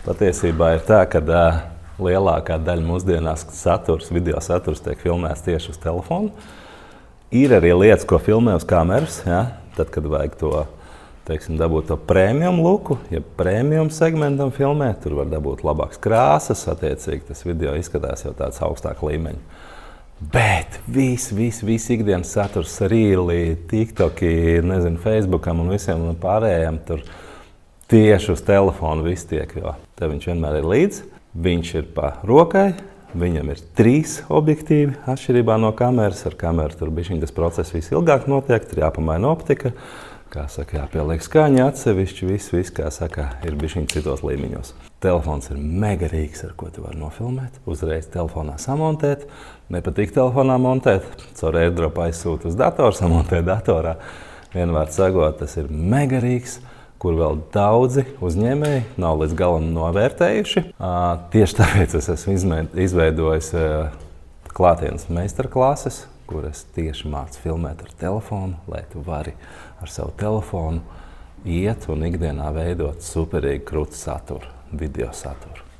Patiesībā ir tā, ka lielākā daļa mūsdienās video saturs tiek filmēts tieši uz telefonu. Ir arī lietas, ko filmē uz kameras, ja? Tad, kad vajag to, teiksim, dabūt to premium looku, ja premium segmentam filmē, tur var dabūt labākas krāsas, attiecīgi tas video izskatās jau tāds augstāka līmeņa. Bet viss ikdienas saturs, Rīli, TikToki, nezinu, Facebookam un visiem pārējiem, tur tieši uz telefonu viss tiek, jo te viņš vienmēr ir līdzi, viņš ir pa rokai, viņam ir 3 objektīvi atšķirībā no kameras. Ar kameru tur bišķiņ tas process viss ilgāk notiek, tur jāpamaina optika, kā saka, jāpieliek skaņa atsevišķi, viss, kā saka, ir bišķiņ citos līmeņos. Telefons ir megarīgs, ar ko tu vari nofilmēt, uzreiz telefonā samontēt, nepatīk telefonā montēt, caur AirDrop aizsūt uz datoru, samontēt datorā. Vienvārds sakot, tas ir megarīgs, kur vēl daudzi uzņēmēji nav līdz galam novērtējuši. Tieši tāpēc es esmu izveidojis klātienes meistarklases, kur es tieši mācu filmēt ar telefonu, lai tu vari ar savu telefonu iet un ikdienā veidot superīgi krūtu saturu, video saturu.